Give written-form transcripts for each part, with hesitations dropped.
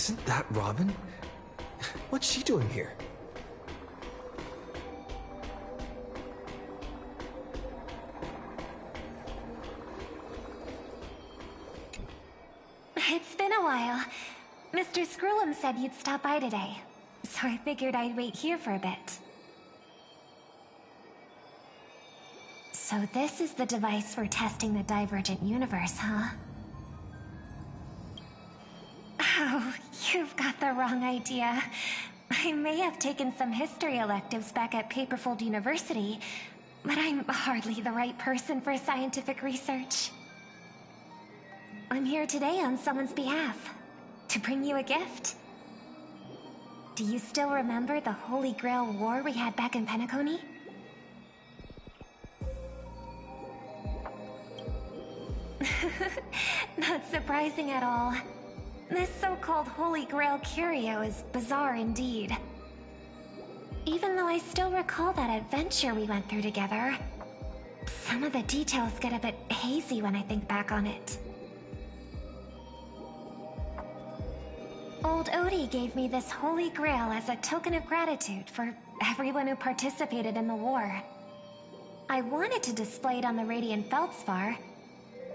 Isn't that Robin? What's she doing here? It's been a while. Mr. Screwlum said you'd stop by today, so I figured I'd wait here for a bit. So this is the device for testing the divergent universe, huh? Oh, you've got the wrong idea. I may have taken some history electives back at Paperfold University, but I'm hardly the right person for scientific research. I'm here today on someone's behalf, to bring you a gift. Do you still remember the Holy Grail War we had back in Penacony? Not surprising at all. This so-called Holy Grail curio is bizarre indeed. Even though I still recall that adventure we went through together, some of the details get a bit hazy when I think back on it. Old Odie gave me this Holy Grail as a token of gratitude for everyone who participated in the war. I wanted to display it on the Radiant Feldspar.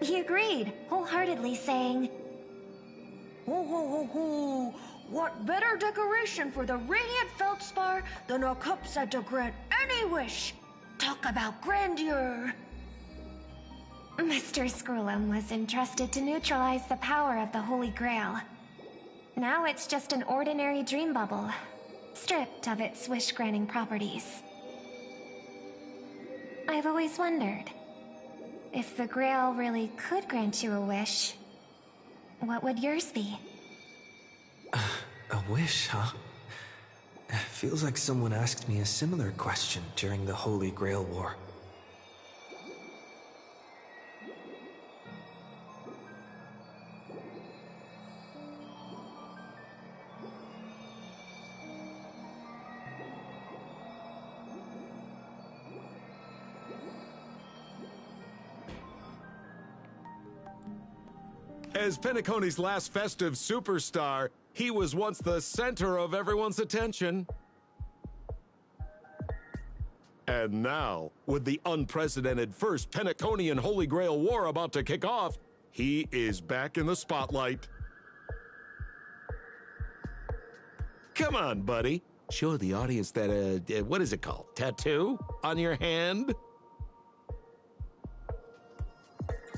He agreed, wholeheartedly saying, Ho ho ho ho! What better decoration for the Radiant Feldspar than a cup set to grant any wish? Talk about grandeur! Mr. Screwlum was entrusted to neutralize the power of the Holy Grail. Now it's just an ordinary dream bubble, stripped of its wish-granting properties. I've always wondered, if the Grail really could grant you a wish, what would yours be? A wish, huh? Feels like someone asked me a similar question during the Holy Grail War. As Penacony's last festive superstar, he was once the center of everyone's attention. And now, with the unprecedented first Penaconian Holy Grail War about to kick off, he is back in the spotlight. Come on, buddy. Show the audience that, what is it called? Tattoo on your hand?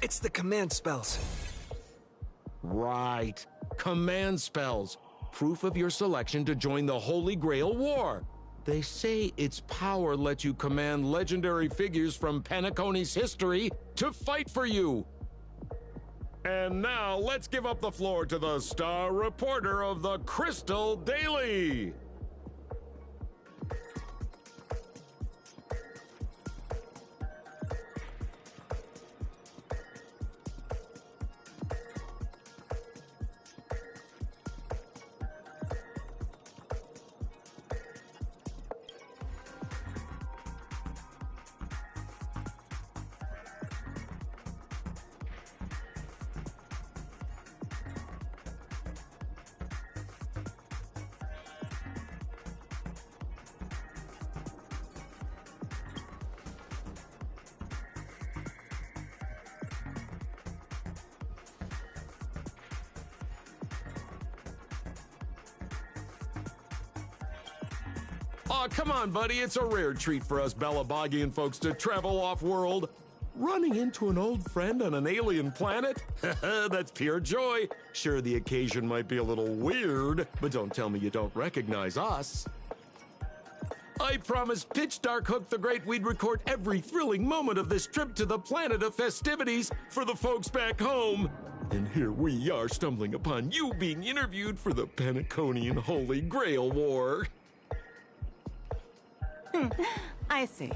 It's the command spells. Right. Command spells. Proof of your selection to join the Holy Grail War. They say its power lets you command legendary figures from Penacony's history to fight for you. And now, let's give up the floor to the star reporter of the Crystal Daily. Aw, come on, buddy. It's a rare treat for us Balabagian folks to travel off-world. Running into an old friend on an alien planet? That's pure joy. Sure, the occasion might be a little weird, but don't tell me you don't recognize us. I promised Pitch Dark Hook the Great we'd record every thrilling moment of this trip to the planet of festivities for the folks back home. And here we are stumbling upon you being interviewed for the Penaconian Holy Grail War. I see.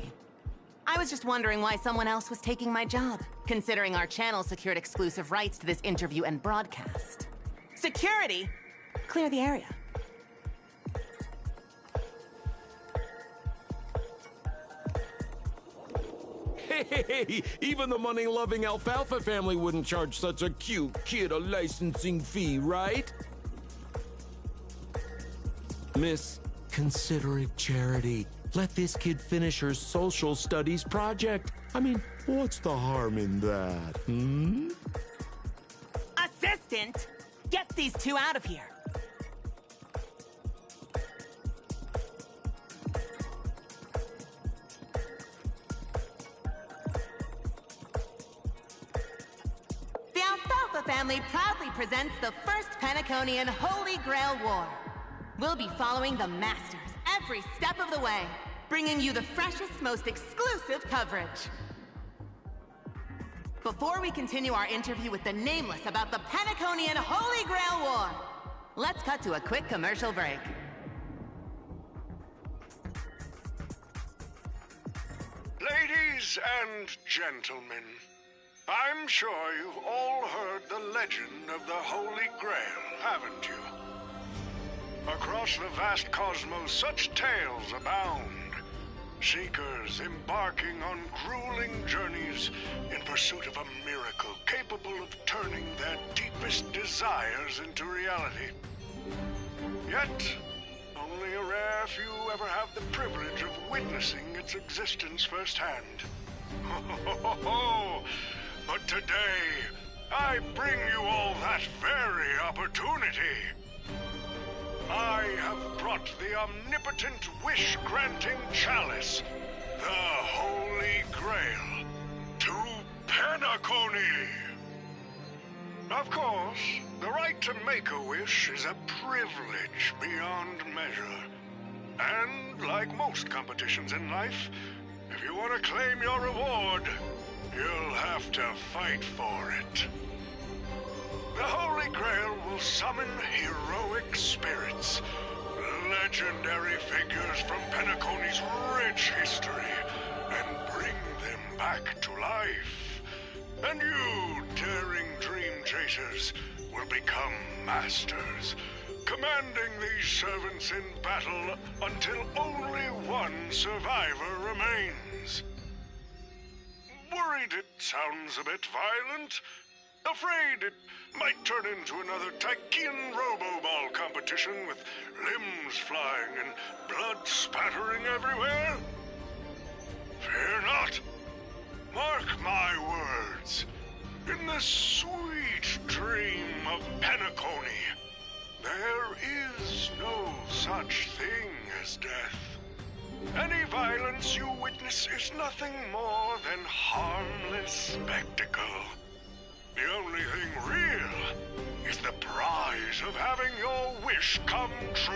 I was just wondering why someone else was taking my job, considering our channel secured exclusive rights to this interview and broadcast. Security! Clear the area. Hey, even the money-loving Alfalfa family wouldn't charge such a cute kid a licensing fee, right? Miss Considerate Charity, let this kid finish her social studies project. I mean, what's the harm in that, hmm? Assistant! Get these two out of here. The Alfalfa family proudly presents the first Penaconian Holy Grail War. We'll be following the Masters every step of the way, bringing you the freshest, most exclusive coverage. Before we continue our interview with the Nameless about the Penaconian Holy Grail War, let's cut to a quick commercial break. Ladies and gentlemen, I'm sure you've all heard the legend of the Holy Grail, haven't you? Across the vast cosmos, such tales abound. Seekers embarking on grueling journeys in pursuit of a miracle capable of turning their deepest desires into reality. Yet, only a rare few ever have the privilege of witnessing its existence firsthand. But today, I bring you all that very opportunity. I have brought the omnipotent wish-granting chalice, the Holy Grail, to Penacony. Of course, the right to make a wish is a privilege beyond measure. And like most competitions in life, if you want to claim your reward, you'll have to fight for it. The Holy Grail will summon heroic spirits, legendary figures from Penacony's rich history, and bring them back to life. And you, daring dream chasers, will become masters, commanding these servants in battle until only one survivor remains. Worried it sounds a bit violent? Afraid it might turn into another Tychean robo-ball competition with limbs flying and blood spattering everywhere? Fear not. Mark my words. In the sweet dream of Penacony, there is no such thing as death. Any violence you witness is nothing more than harmless spectacle. The only thing real is the prize of having your wish come true.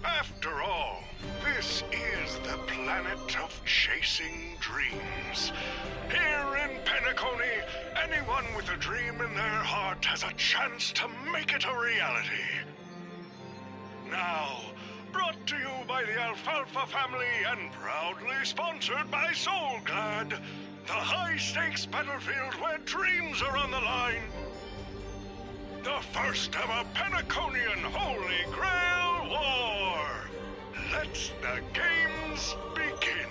After all, this is the planet of chasing dreams. Here in Penacony, anyone with a dream in their heart has a chance to make it a reality. Now, brought to you by the Alfalfa family and proudly sponsored by Soulglad, the high-stakes battlefield where dreams are on the line. The first ever Penaconian Holy Grail War. Let the games begin.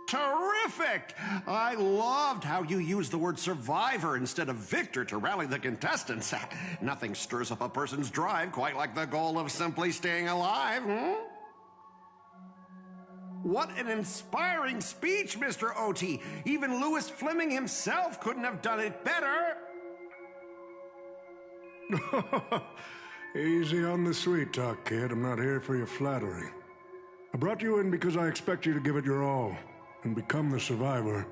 Terrific! I loved how you used the word survivor instead of victor to rally the contestants. Nothing stirs up a person's drive quite like the goal of simply staying alive, hmm? What an inspiring speech, Mr. OT. Even Louis Fleming himself couldn't have done it better. Easy on the sweet talk, kid. I'm not here for your flattery. I brought you in because I expect you to give it your all and become the survivor.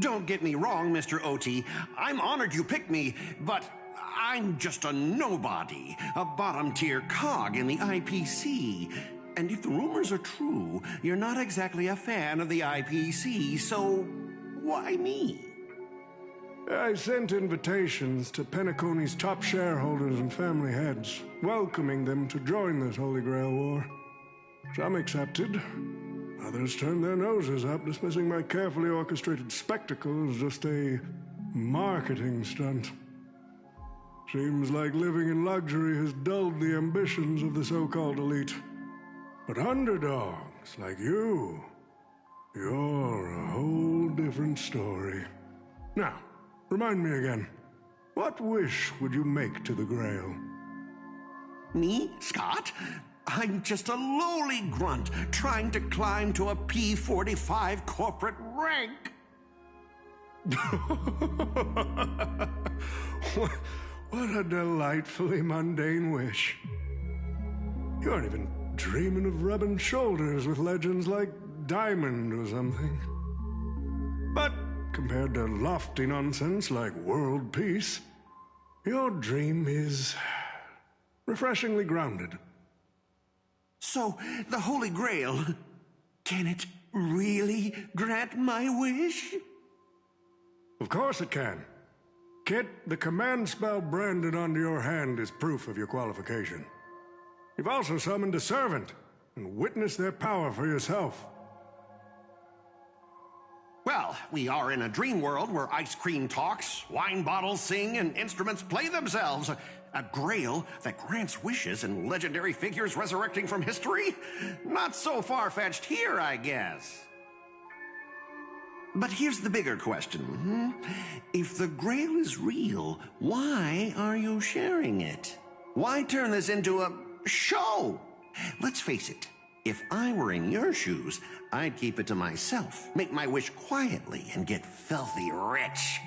Don't get me wrong, Mr. OT. I'm honored you picked me, but I'm just a nobody, a bottom-tier cog in the IPC. And if the rumors are true, you're not exactly a fan of the IPC, so why me? I sent invitations to Penacony's top shareholders and family heads, welcoming them to join this Holy Grail War. Some accepted. Others turned their noses up, dismissing my carefully orchestrated spectacle as just a marketing stunt. Seems like living in luxury has dulled the ambitions of the so-called elite. But underdogs like you, you're a whole different story. Now, remind me again, what wish would you make to the Grail? Me, Scott? I'm just a lowly grunt trying to climb to a P-45 corporate rank. What a delightfully mundane wish. You aren't even dreaming of rubbing shoulders with legends like Diamond or something. But compared to lofty nonsense like world peace, your dream is refreshingly grounded. So, the Holy Grail, can it really grant my wish? Of course it can. Kit, the command spell branded onto your hand is proof of your qualification. You've also summoned a servant and witnessed their power for yourself. Well, we are in a dream world where ice cream talks, wine bottles sing, and instruments play themselves. A grail that grants wishes and legendary figures resurrecting from history? Not so far-fetched here, I guess. But here's the bigger question. If the grail is real, why are you sharing it? Why turn this into a show? Let's face it. If I were in your shoes, I'd keep it to myself, make my wish quietly, and get filthy rich.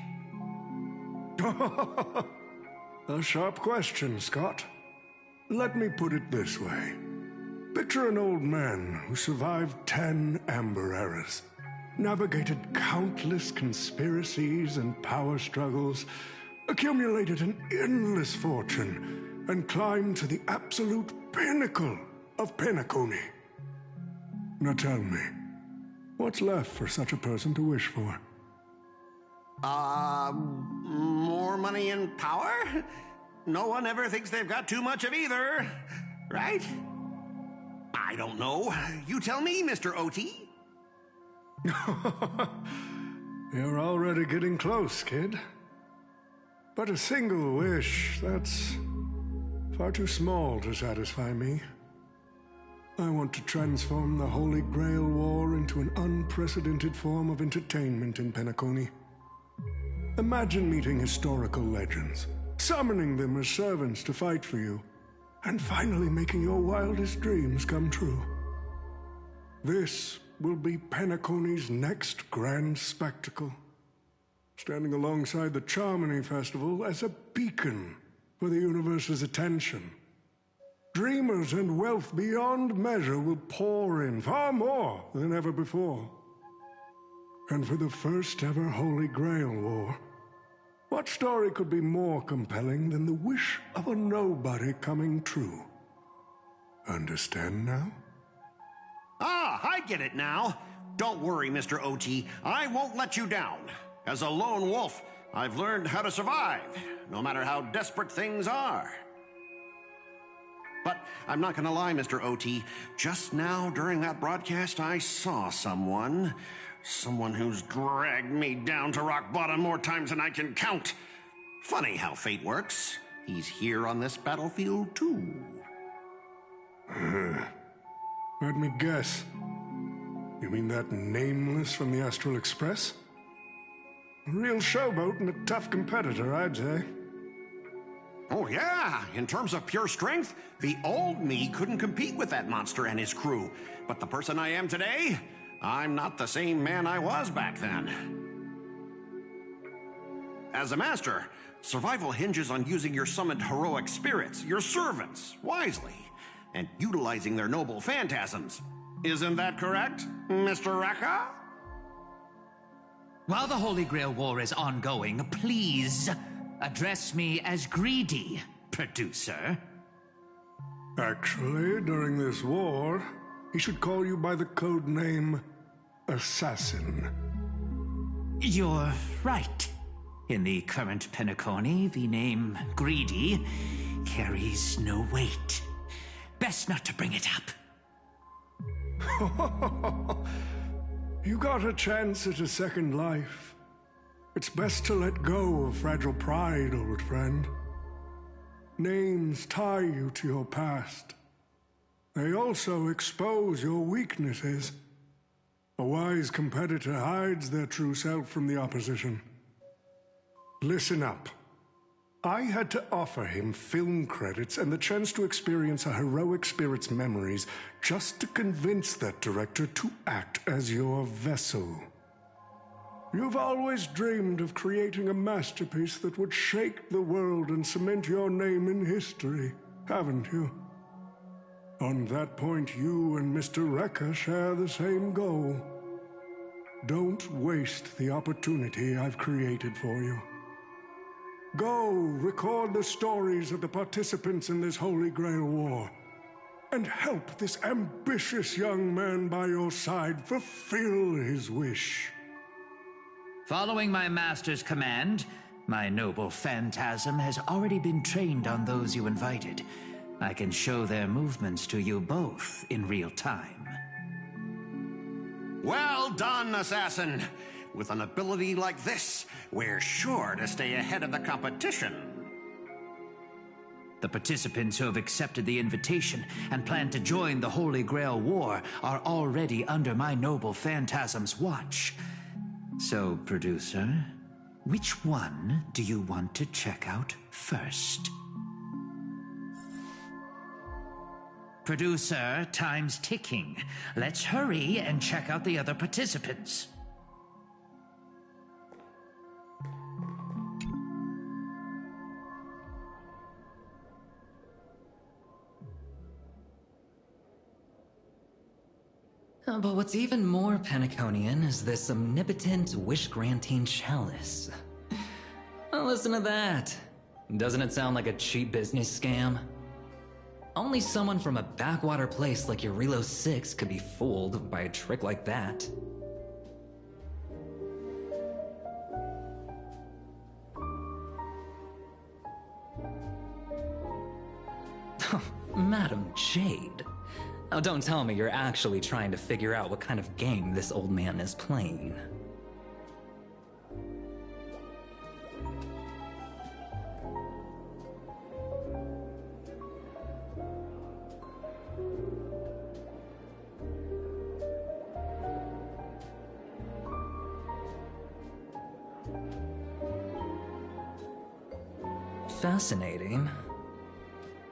A sharp question, Scott. Let me put it this way. Picture an old man who survived 10 Amber Eras, navigated countless conspiracies and power struggles, accumulated an endless fortune, and climbed to the absolute pinnacle of Penacony. Now tell me, what's left for such a person to wish for? More money and power? No one ever thinks they've got too much of either, right? I don't know. You tell me, Mr. OT. You're already getting close, kid. But a single wish, that's far too small to satisfy me. I want to transform the Holy Grail War into an unprecedented form of entertainment in Penacony. Imagine meeting historical legends, summoning them as servants to fight for you, and finally making your wildest dreams come true. This will be Penacony's next grand spectacle, standing alongside the Charmony Festival as a beacon for the universe's attention. Dreamers and wealth beyond measure will pour in, far more than ever before. And for the first ever Holy Grail War, what story could be more compelling than the wish of a nobody coming true? Understand now? Ah, I get it now. Don't worry, Mr. OT. I won't let you down. As a lone wolf, I've learned how to survive, no matter how desperate things are. But I'm not gonna lie, Mr. OT. Just now, during that broadcast, I saw someone who's dragged me down to rock bottom more times than I can count. Funny how fate works. He's here on this battlefield, too. Let me guess. You mean that Nameless from the Astral Express? A real showboat and a tough competitor, I'd say. Oh, yeah. In terms of pure strength, the old me couldn't compete with that monster and his crew. But the person I am today, I'm not the same man I was back then. As a master, survival hinges on using your summoned heroic spirits, your servants, wisely, and utilizing their noble phantasms. Isn't that correct, Mr. Raka? While the Holy Grail War is ongoing, please address me as Greedy, producer. Actually, during this war, he should call you by the code name Assassin. You're right. In the current Penacony, the name Greedy carries no weight. Best not to bring it up. You got a chance at a second life. It's best to let go of fragile pride, old friend. Names tie you to your past. They also expose your weaknesses. A wise competitor hides their true self from the opposition. Listen up. I had to offer him film credits and the chance to experience a heroic spirit's memories just to convince that director to act as your vessel. You've always dreamed of creating a masterpiece that would shake the world and cement your name in history, haven't you? On that point, you and Mr. Rekka share the same goal. Don't waste the opportunity I've created for you. Go, record the stories of the participants in this Holy Grail War, and help this ambitious young man by your side fulfill his wish. Following my master's command, my noble phantasm has already been trained on those you invited. I can show their movements to you both in real time. Well done, assassin! With an ability like this, we're sure to stay ahead of the competition. The participants who have accepted the invitation and plan to join the Holy Grail War are already under my noble phantasm's watch. So, producer, which one do you want to check out first? Producer, time's ticking. Let's hurry and check out the other participants. But what's even more Penaconian is this omnipotent wish-granting chalice. Oh, listen to that. Doesn't it sound like a cheap business scam? Only someone from a backwater place like Eurilo 6 could be fooled by a trick like that. Madam Jade. Oh, don't tell me you're actually trying to figure out what kind of game this old man is playing. Fascinating.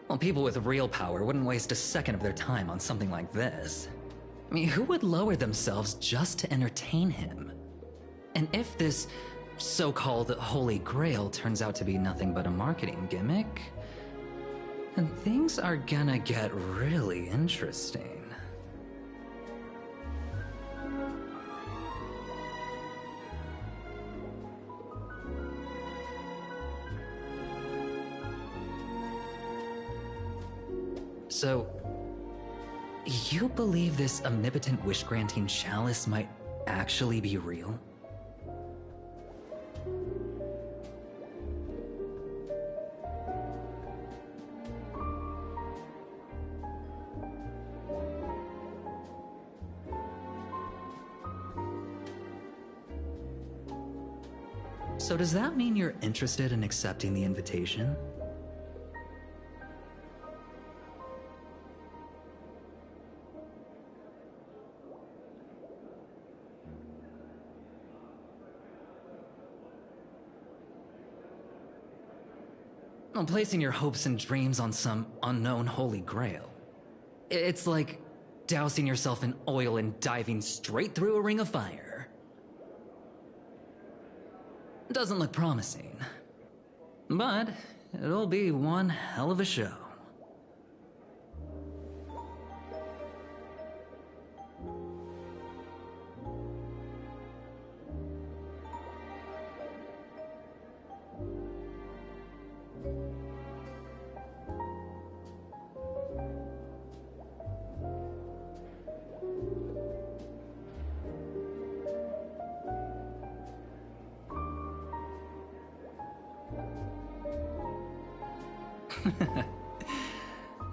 Well, people with real power wouldn't waste a second of their time on something like this. I mean, who would lower themselves just to entertain him? And if this so-called Holy Grail turns out to be nothing but a marketing gimmick, then things are gonna get really interesting. So, you believe this omnipotent wish-granting chalice might actually be real? So does that mean you're interested in accepting the invitation? Placing your hopes and dreams on some unknown Holy Grail. It's like dousing yourself in oil and diving straight through a ring of fire. Doesn't look promising, but it'll be one hell of a show.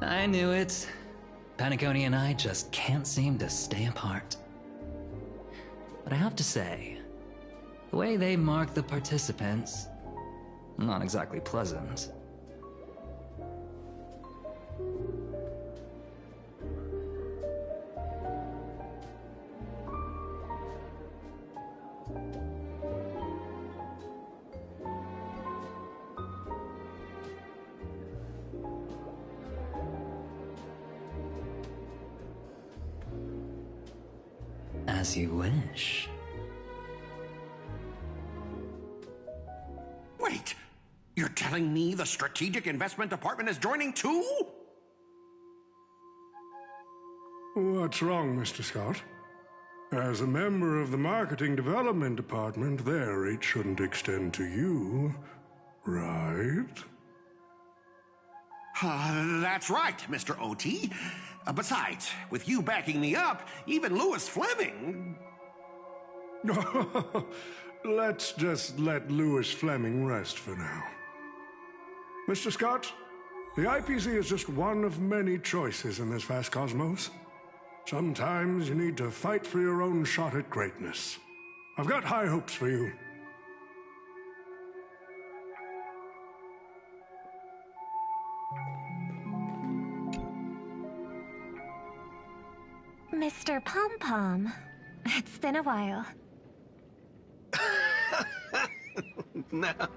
I knew it. Penacony and I just can't seem to stay apart. But I have to say, the way they mark the participants, not exactly pleasant. As you wish. Wait, you're telling me the Strategic Investment Department is joining too? What's wrong, Mr. Scott? As a member of the Marketing Development Department, their reach shouldn't extend to you, right? That's right, Mr. OT. Besides, with you backing me up, even Louis Fleming... Let's just let Louis Fleming rest for now. Mr. Scott, the IPC is just one of many choices in this vast cosmos. Sometimes you need to fight for your own shot at greatness. I've got high hopes for you. Mr. Pom-Pom, it's been a while. Now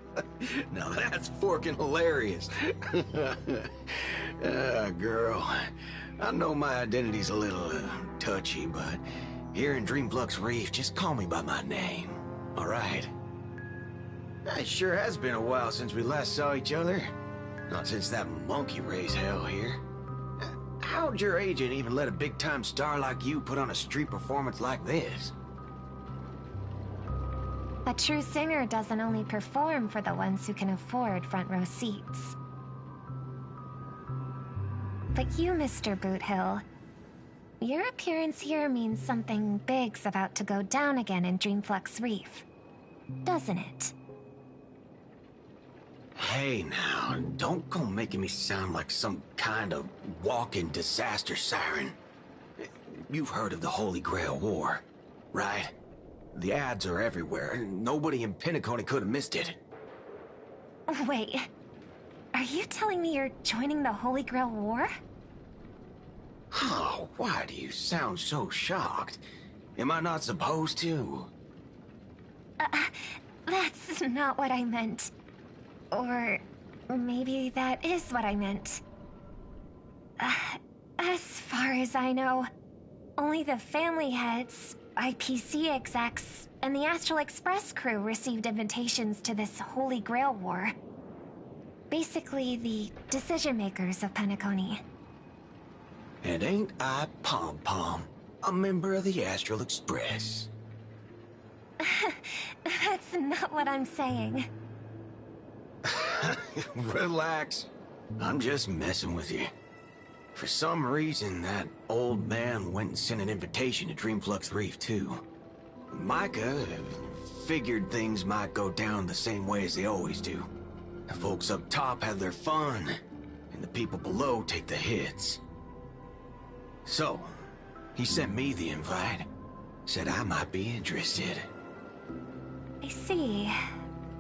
that's forking hilarious. Girl, I know my identity's a little touchy, but here in Dreamflux Reef, just call me by my name, all right? It sure has been a while since we last saw each other. Not since that monkey raised hell here. How'd your agent even let a big-time star like you put on a street performance like this? A true singer doesn't only perform for the ones who can afford front row seats. But you, Mr. Boothill, your appearance here means something big's about to go down again in Dreamflux Reef, doesn't it? Hey now, don't go making me sound like some kind of walking disaster siren. You've heard of the Holy Grail War, right? The ads are everywhere. Nobody in Penacony could have missed it. Wait, are you telling me you're joining the Holy Grail War? Oh, why do you sound so shocked? Am I not supposed to? That's not what I meant. Or maybe that is what I meant. As far as I know, only the family heads, IPC execs, and the Astral Express crew received invitations to this Holy Grail War. Basically, the decision-makers of Penacony. And ain't I Pom-Pom, a member of the Astral Express? That's not what I'm saying. Relax. I'm just messing with you. For some reason, that old man went and sent an invitation to Dreamflux Reef, too. Micah figured things might go down the same way as they always do. The folks up top have their fun, and the people below take the hits. So, he sent me the invite. Said I might be interested. I see.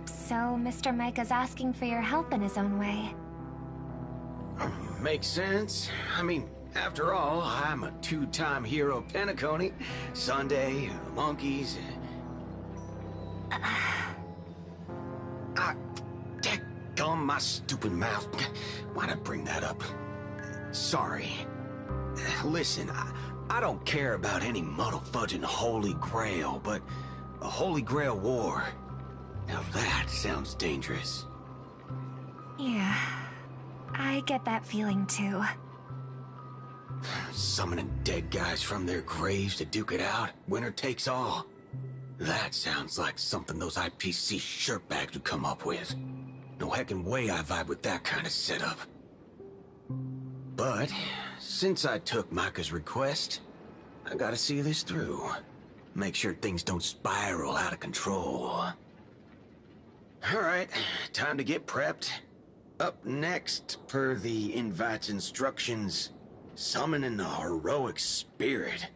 So Mr. Micah's asking for your help in his own way. Makes sense. I mean, after all, I'm a two-time hero of Penacony. Sunday, the monkeys. Dadgum my stupid mouth. Why'd I bring that up? Sorry. Listen, I don't care about any muddle-fudging Holy Grail, but a Holy Grail War. Now that sounds dangerous. Yeah, I get that feeling too. Summoning dead guys from their graves to duke it out, winner takes all. That sounds like something those IPC shirtbags would come up with. No heckin' way I vibe with that kind of setup. But, since I took Micah's request, I gotta see this through. Make sure things don't spiral out of control. Alright, time to get prepped. Up next, per the invite's instructions, summoning a heroic spirit.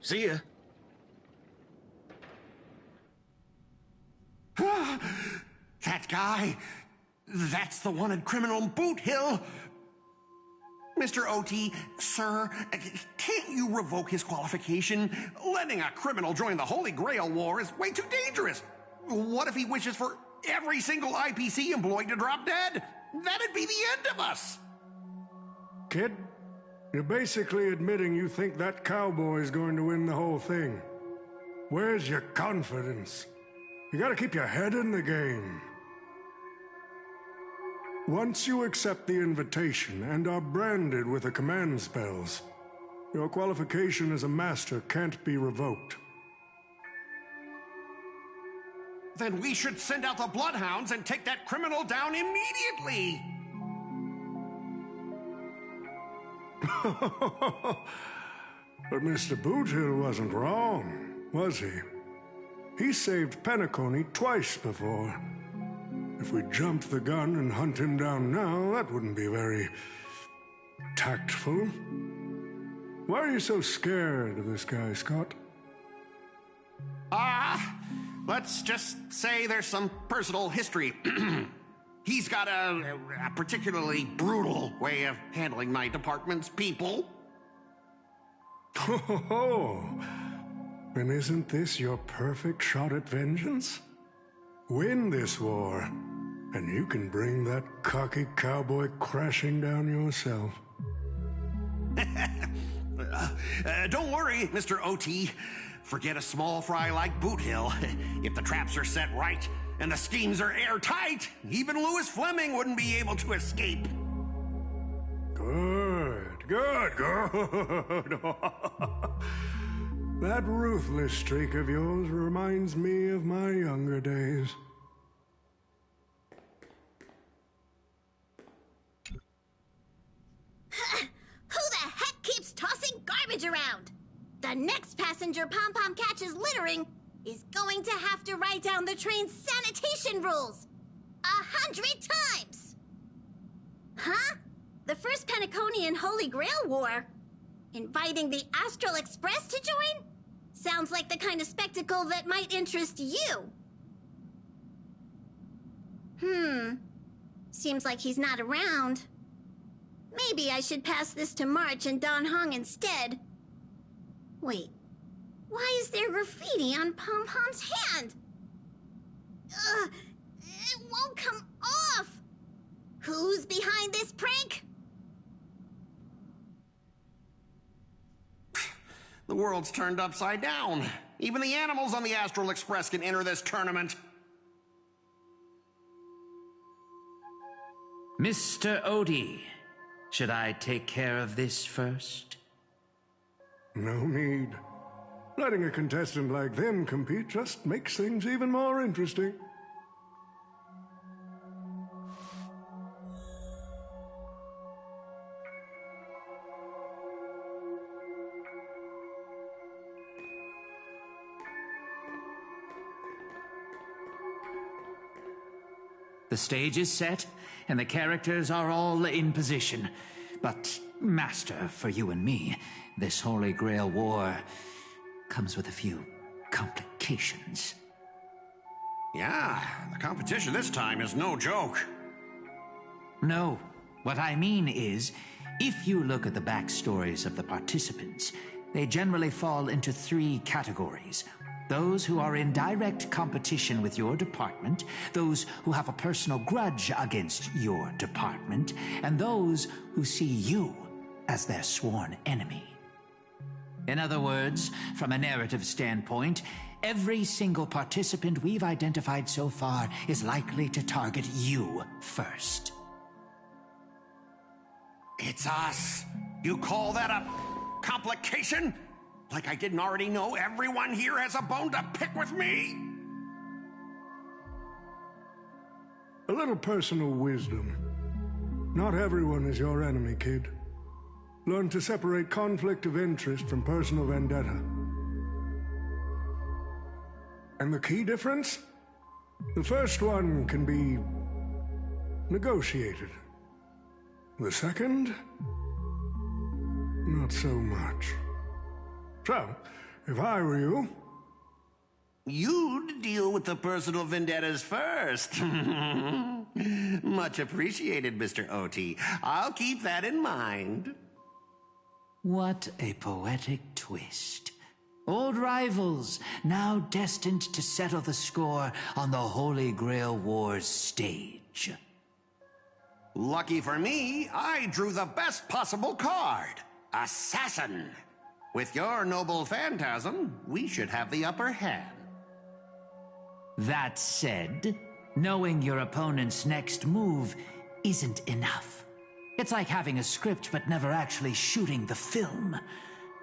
See ya. That guy, that's the wanted criminal Boothill. Mr. OT, sir, can't you revoke his qualification? Letting a criminal join the Holy Grail War is way too dangerous. What if he wishes for every single IPC employee to drop dead? That'd be the end of us. Kid, You're basically admitting you think that cowboy's going to win the whole thing. Where's your confidence? You gotta keep your head in the game. Once you accept the invitation and are branded with the command spells, your qualification as a master can't be revoked. Then we should send out the bloodhounds and take that criminal down immediately! But Mr. Boothill wasn't wrong, was he? He saved Penacony twice before. If we jumped the gun and hunt him down now, that wouldn't be very tactful. Why are you so scared of this guy, Scott? Let's just say there's some personal history. He's got a particularly brutal way of handling my department's people. Oh, and isn't this your perfect shot at vengeance? Win this war, and you can bring that cocky cowboy crashing down yourself. Don't worry, Mr. OT. Forget a small fry like Boothill. If the traps are set right and the schemes are airtight, even Louis Fleming wouldn't be able to escape. Good. That ruthless streak of yours reminds me of my younger days. Who the heck keeps tossing garbage around? The next passenger Pom-Pom catches littering is going to have to write down the train's sanitation rules 100 times! Huh? The first Penaconian Holy Grail War? Inviting the Astral Express to join? Sounds like the kind of spectacle that might interest you. Seems like he's not around. Maybe I should pass this to March and Don Hong instead. Wait, why is there graffiti on Pom-Pom's hand? Ugh, it won't come off! Who's behind this prank? The world's turned upside down. Even the animals on the Astral Express can enter this tournament. Mr. Odie, should I take care of this first? No need. Letting a contestant like them compete just makes things even more interesting. The stage is set, and the characters are all in position. But, Master, for you and me, this Holy Grail War comes with a few complications. Yeah, the competition this time is no joke. No, what I mean is, if you look at the backstories of the participants, they generally fall into 3 categories. Those who are in direct competition with your department, those who have a personal grudge against your department, and those who see you as their sworn enemy. In other words, from a narrative standpoint, every single participant we've identified so far is likely to target you first. It's us. You call that a complication? Like I didn't already know everyone here has a bone to pick with me? A little personal wisdom. Not everyone is your enemy, kid. Learn to separate conflict of interest from personal vendetta. And the key difference? The first one can be negotiated. The second? Not so much. So, if I were you... You'd deal with the personal vendettas first. Much appreciated, Mr. OT. I'll keep that in mind. What a poetic twist. Old rivals, now destined to settle the score on the Holy Grail War's stage. Lucky for me, I drew the best possible card. assassin. With your noble phantasm, we should have the upper hand. That said, knowing your opponent's next move isn't enough. It's like having a script but never actually shooting the film.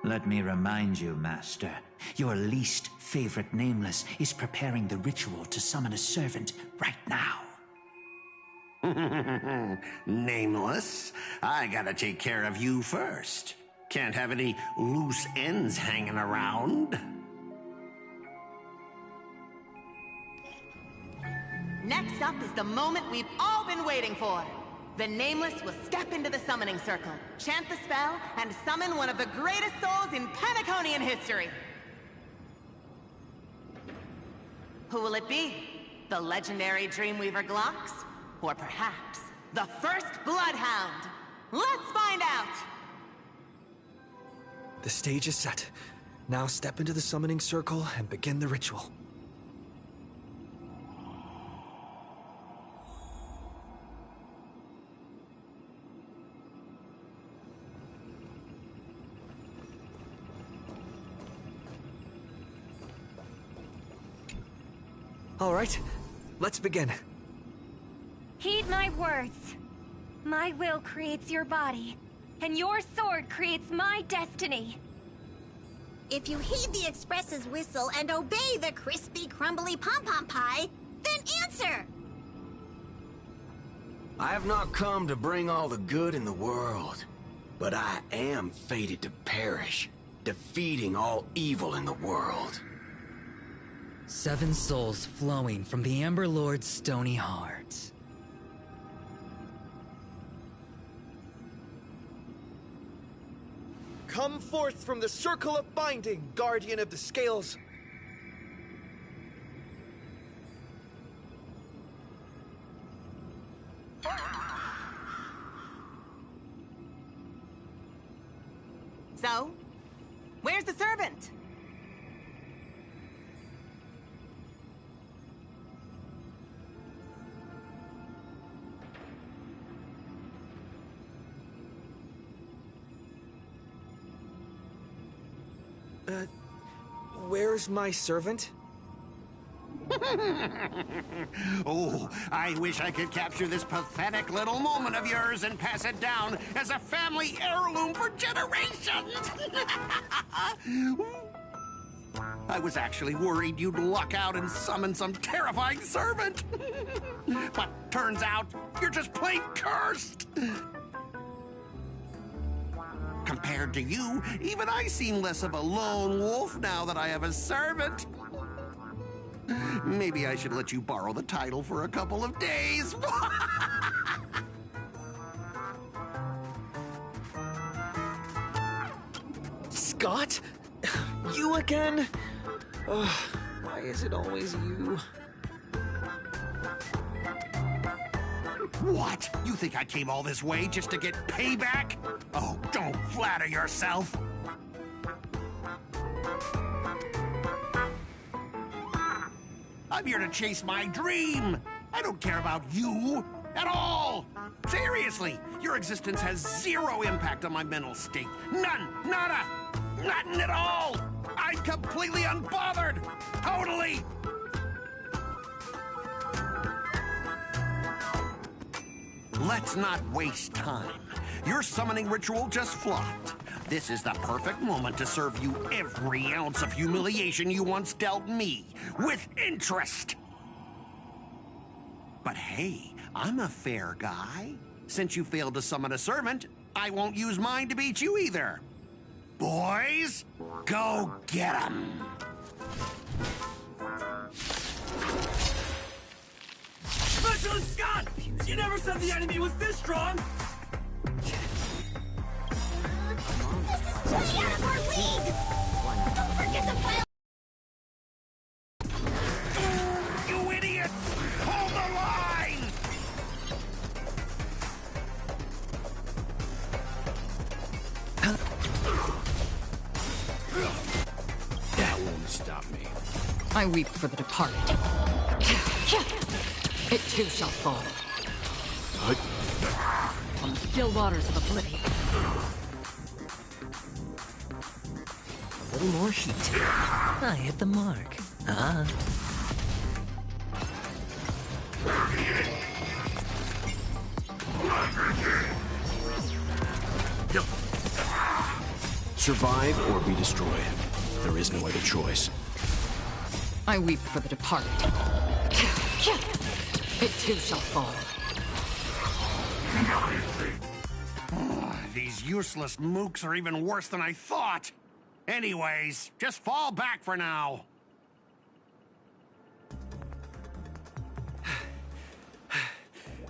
Let me remind you, Master, your least favorite Nameless is preparing the ritual to summon a servant right now. Nameless, I gotta take care of you first. Can't have any loose ends hanging around. Next up is the moment we've all been waiting for. The Nameless will step into the summoning circle, chant the spell, and summon one of the greatest souls in Penaconian history. Who will it be? The legendary Dreamweaver Glocks? Or perhaps the first Bloodhound? Let's find out! The stage is set. Now step into the summoning circle and begin the ritual. All right, let's begin. Heed my words. My will creates your body, and your sword creates my destiny. If you heed the Express's whistle and obey the crispy, crumbly pom-pom pie, then answer! I have not come to bring all the good in the world, but I am fated to perish, defeating all evil in the world. 7 souls flowing from the Amber Lord's stony heart. Come forth from the circle of binding, guardian of the scales. So, where's the servant? Where's my servant? Oh, I wish I could capture this pathetic little moment of yours and pass it down as a family heirloom for generations. I was actually worried you'd luck out and summon some terrifying servant. But turns out you're just plain cursed. Compared to you, even I seem less of a lone wolf now that I have a servant. Maybe I should let you borrow the title for a couple of days. Scott? You again? Why is it always you? What? You think I came all this way just to get payback? Oh, don't flatter yourself. I'm here to chase my dream. I don't care about you at all. Seriously, your existence has zero impact on my mental state. None, nada, nothing at all. I'm completely unbothered. Totally. Let's not waste time. Your summoning ritual just flopped. This is the perfect moment to serve you every ounce of humiliation you once dealt me, with interest. But hey, I'm a fair guy. Since you failed to summon a servant, I won't use mine to beat you either. Boys, go get 'em. Specialist Scott! You never said the enemy was this strong! This is way out of our league! Don't forget to file... You idiot! Hold the line! That won't stop me. I weep for the departed. It too shall fall. What? On the still waters of oblivion. little more heat. I hit the mark. Survive or be destroyed. There is no other choice. I weep for the departed. It too shall fall. These useless mooks are even worse than I thought. Anyways, just fall back for now.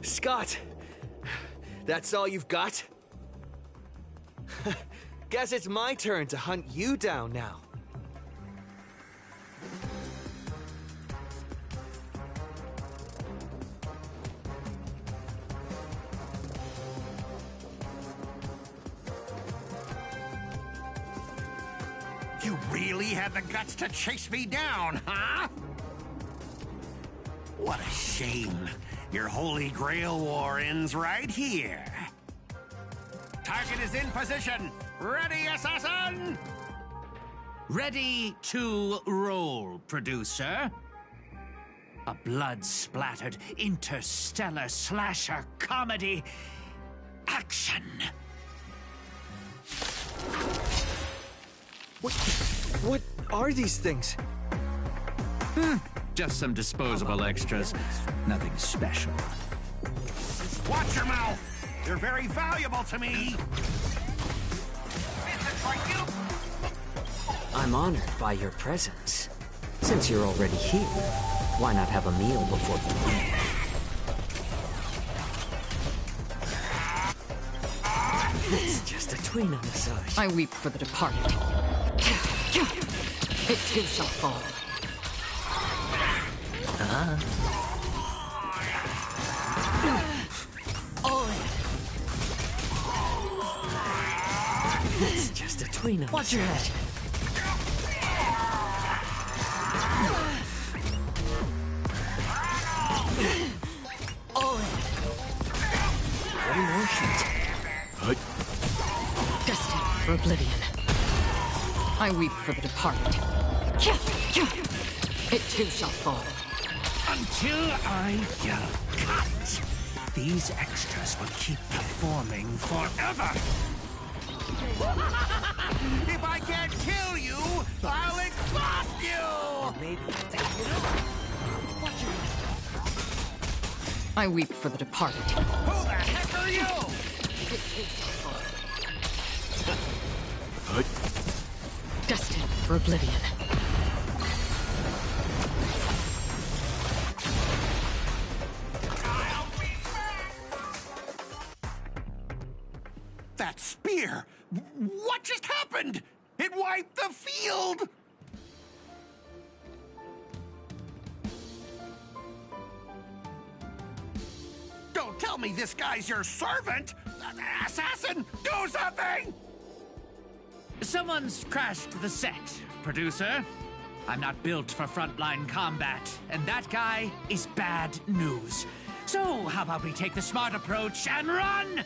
Scott! That's all you've got? Guess it's my turn to hunt you down now. You really had the guts to chase me down, huh? What a shame. Your Holy Grail War ends right here. Target is in position. Ready, assassin? Ready to roll, producer. A blood-splattered interstellar slasher comedy. Action! What are these things? Just some disposable extras. Nothing special. Watch your mouth! You're very valuable to me! I'm honored by your presence. Since you're already here, why not have a meal before you leave? It's just a tween on the side. I weep for the departed. It too shall fall. It's just a tween on the Watch your side. head. One more heat. Destined for oblivion. I weep for the departed. It too shall fall. Until I yell cut, these extras will keep performing forever. If I can't kill you, I'll exhaust you! Maybe I'll take it off. Watch your head. I weep for the departed. Who the heck are you? It too shall fall. Destined for oblivion. That spear! What just happened? It wiped the field! Don't tell me this guy's your servant! Assassin, do something! Someone's crashed the set, producer. I'm not built for frontline combat, and that guy is bad news. So, how about we take the smart approach and run?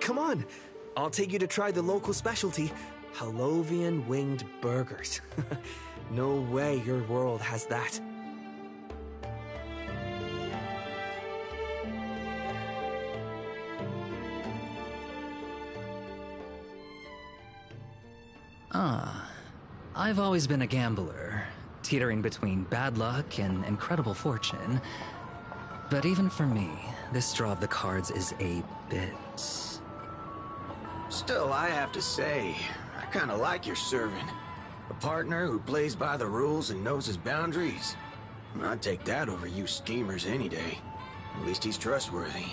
come on. I'll take you to try the local specialty, Halovian winged burgers. No way your world has that. I've always been a gambler, teetering between bad luck and incredible fortune. But even for me, this draw of the cards is a bit... Still, I have to say, I kinda like your servant. A partner who plays by the rules and knows his boundaries. I'd take that over you schemers any day. At least he's trustworthy.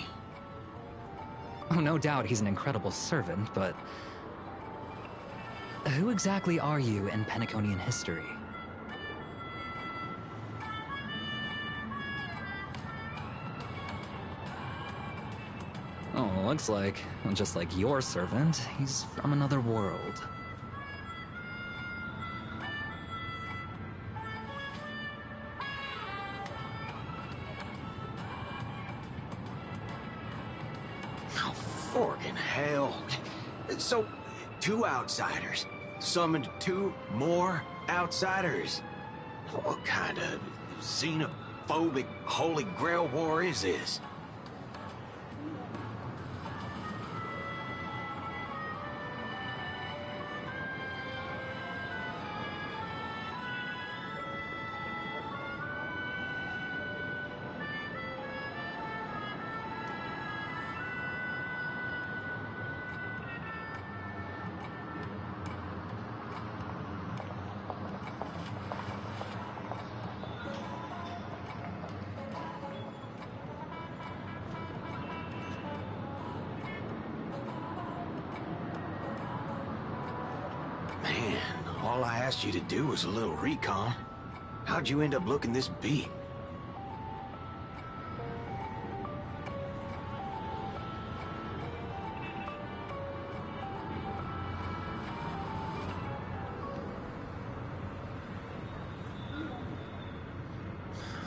Oh, no doubt he's an incredible servant, but... who exactly are you in Penaconian history? Oh, looks like, well, just like your servant, he's from another world. Oh, forkin' hell. So, 2 outsiders summoned 2 more outsiders? What kind of xenophobic Holy Grail war is this? Man, all I asked you to do was a little recon. How'd you end up looking this beat?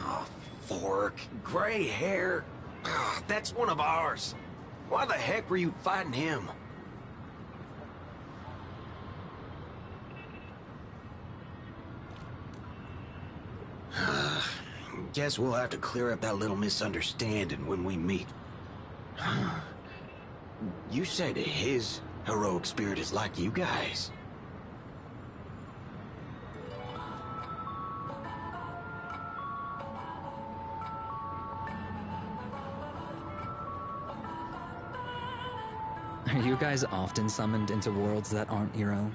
Oh, fork. Gray hair. Ah, that's one of ours. Why the heck were you fighting him? Guess we'll have to clear up that little misunderstanding when we meet. You said his heroic spirit is like you guys. Are you guys often summoned into worlds that aren't your own?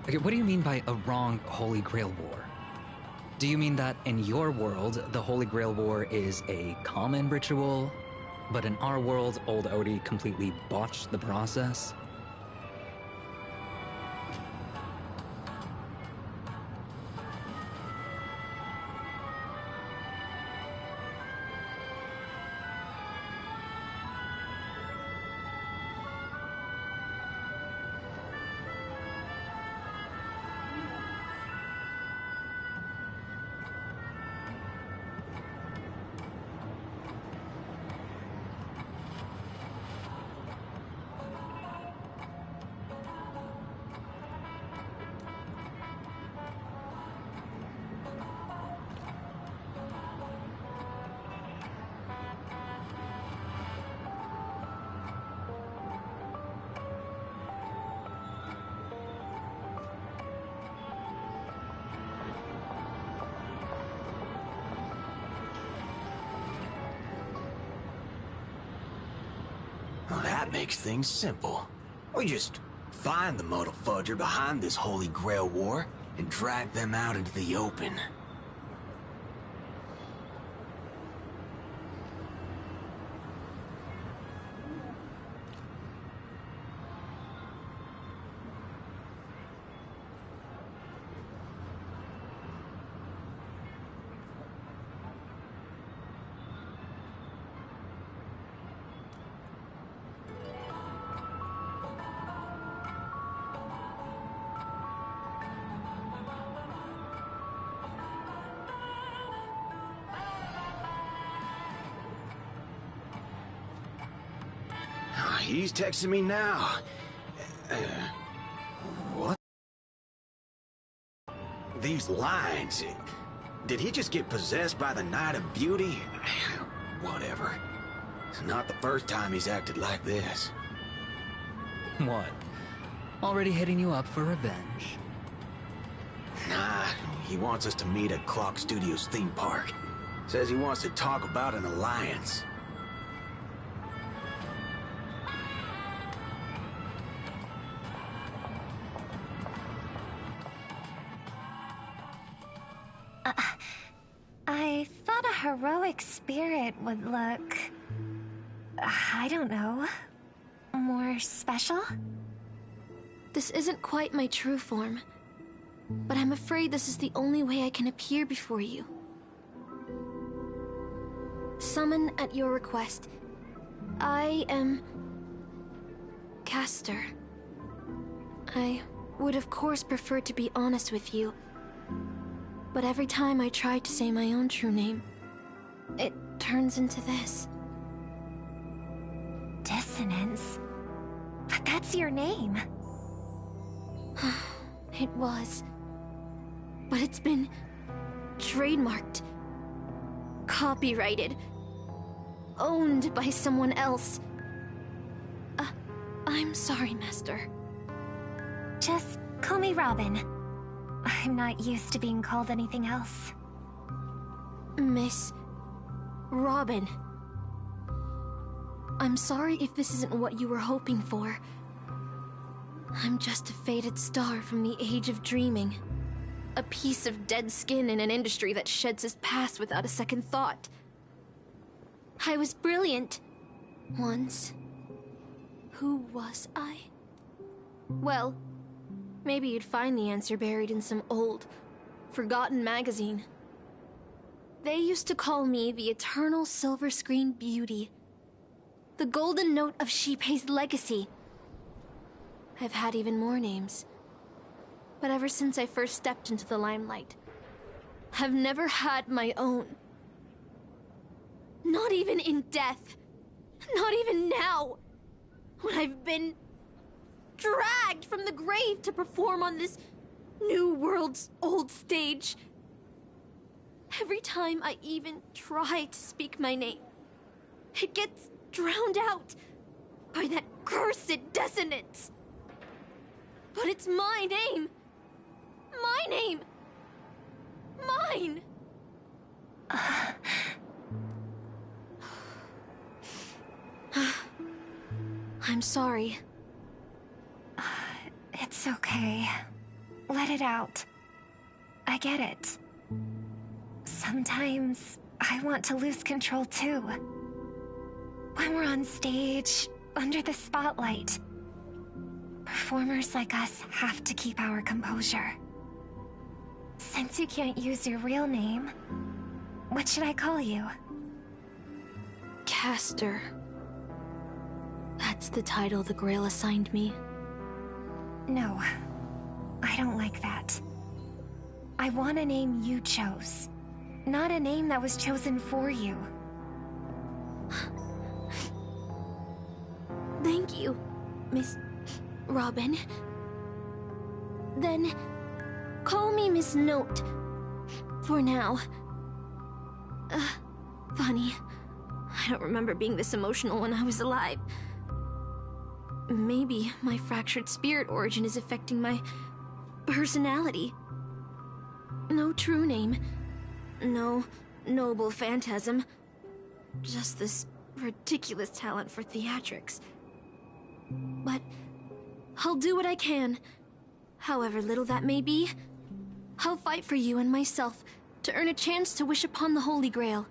Okay, what do you mean by a wrong Holy Grail War? Do you mean that in your world, the Holy Grail War is a common ritual, but in our world, old Odie completely botched the process? Well, that makes things simple. We just find the muddle fudger behind this Holy Grail War and drag them out into the open. He's texting me now. What? These lines. Did he just get possessed by the Night of Beauty? Whatever. It's not the first time he's acted like this. What? Already hitting you up for revenge? Nah, he wants us to meet at Clock Studios theme park. Says he wants to talk about an alliance. I thought a heroic spirit would look... I don't know... more special? This isn't quite my true form, but I'm afraid this is the only way I can appear before you. Summon at your request. I am... Caster. I would of course prefer to be honest with you, but every time I try to say my own true name, it turns into this. Dissonance? But that's your name. It was. But it's been trademarked, copyrighted, owned by someone else. I'm sorry, Master. Just call me Robin. I'm not used to being called anything else. Miss Robin. I'm sorry if this isn't what you were hoping for. I'm just a faded star from the age of dreaming. A piece of dead skin in an industry that sheds its past without a second thought. I was brilliant. Once. Who was I? Well, maybe you'd find the answer buried in some old, forgotten magazine. They used to call me the Eternal Silver Screen Beauty. The Golden Note of Shipei's legacy. I've had even more names. But ever since I first stepped into the limelight, I've never had my own. Not even in death. Not even now. When I've been dragged from the grave to perform on this new world's old stage. Every time I even try to speak my name, it gets drowned out by that cursed dissonance. But it's my name. My name. Mine. I'm sorry. It's okay. Let it out. I get it. Sometimes I want to lose control too. When we're on stage, under the spotlight, performers like us have to keep our composure. Since you can't use your real name, what should I call you? Caster. That's the title the Grail assigned me. No, I don't like that. I want a name you chose, not a name that was chosen for you. Thank you, Miss Robin. Then, call me Miss Note. For now. Funny. I don't remember being this emotional when I was alive. Maybe my fractured spirit origin is affecting my personality. No true name. No noble phantasm. Just this ridiculous talent for theatrics. But I'll do what I can. However little that may be, I'll fight for you and myself to earn a chance to wish upon the Holy Grail.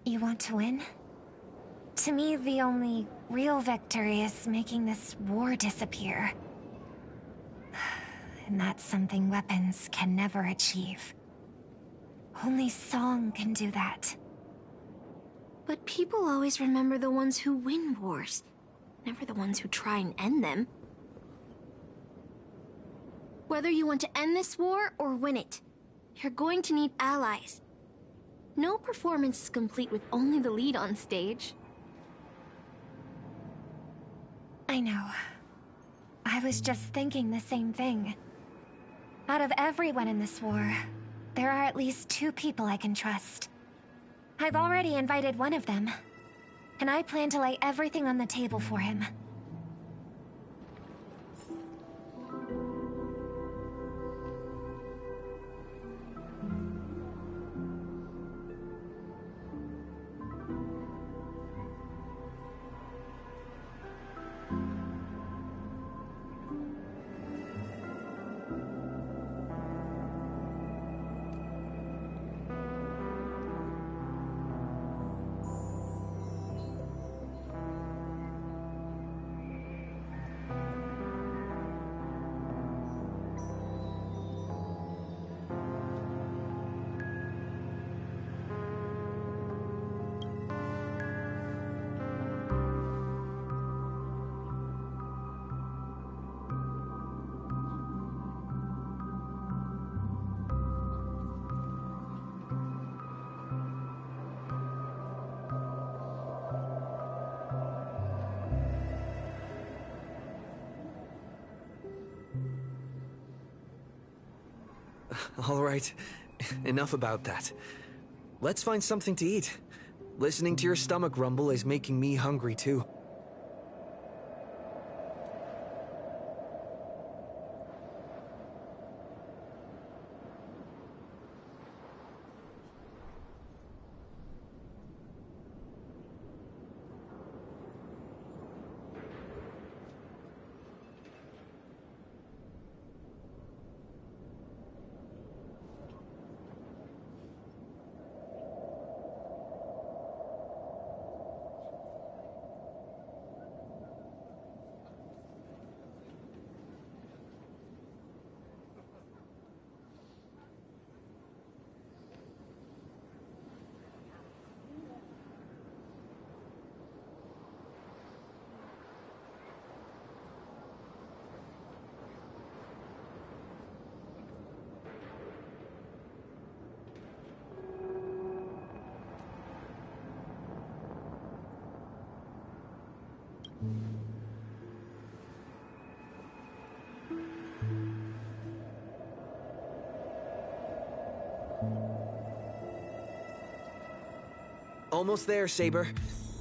You want to win? To me, the only real victory is making this war disappear. And that's something weapons can never achieve. Only song can do that. But people always remember the ones who win wars, never the ones who try and end them. Whether you want to end this war or win it, you're going to need allies. No performance is complete with only the lead on stage. I know. I was just thinking the same thing. Out of everyone in this war, there are at least 2 people I can trust. I've already invited one of them, and I plan to lay everything on the table for him. All right, enough about that. Let's find something to eat. Listening to your stomach rumble is making me hungry too. Almost there, Saber.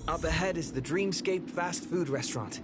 Up ahead is the Dreamscape fast food restaurant.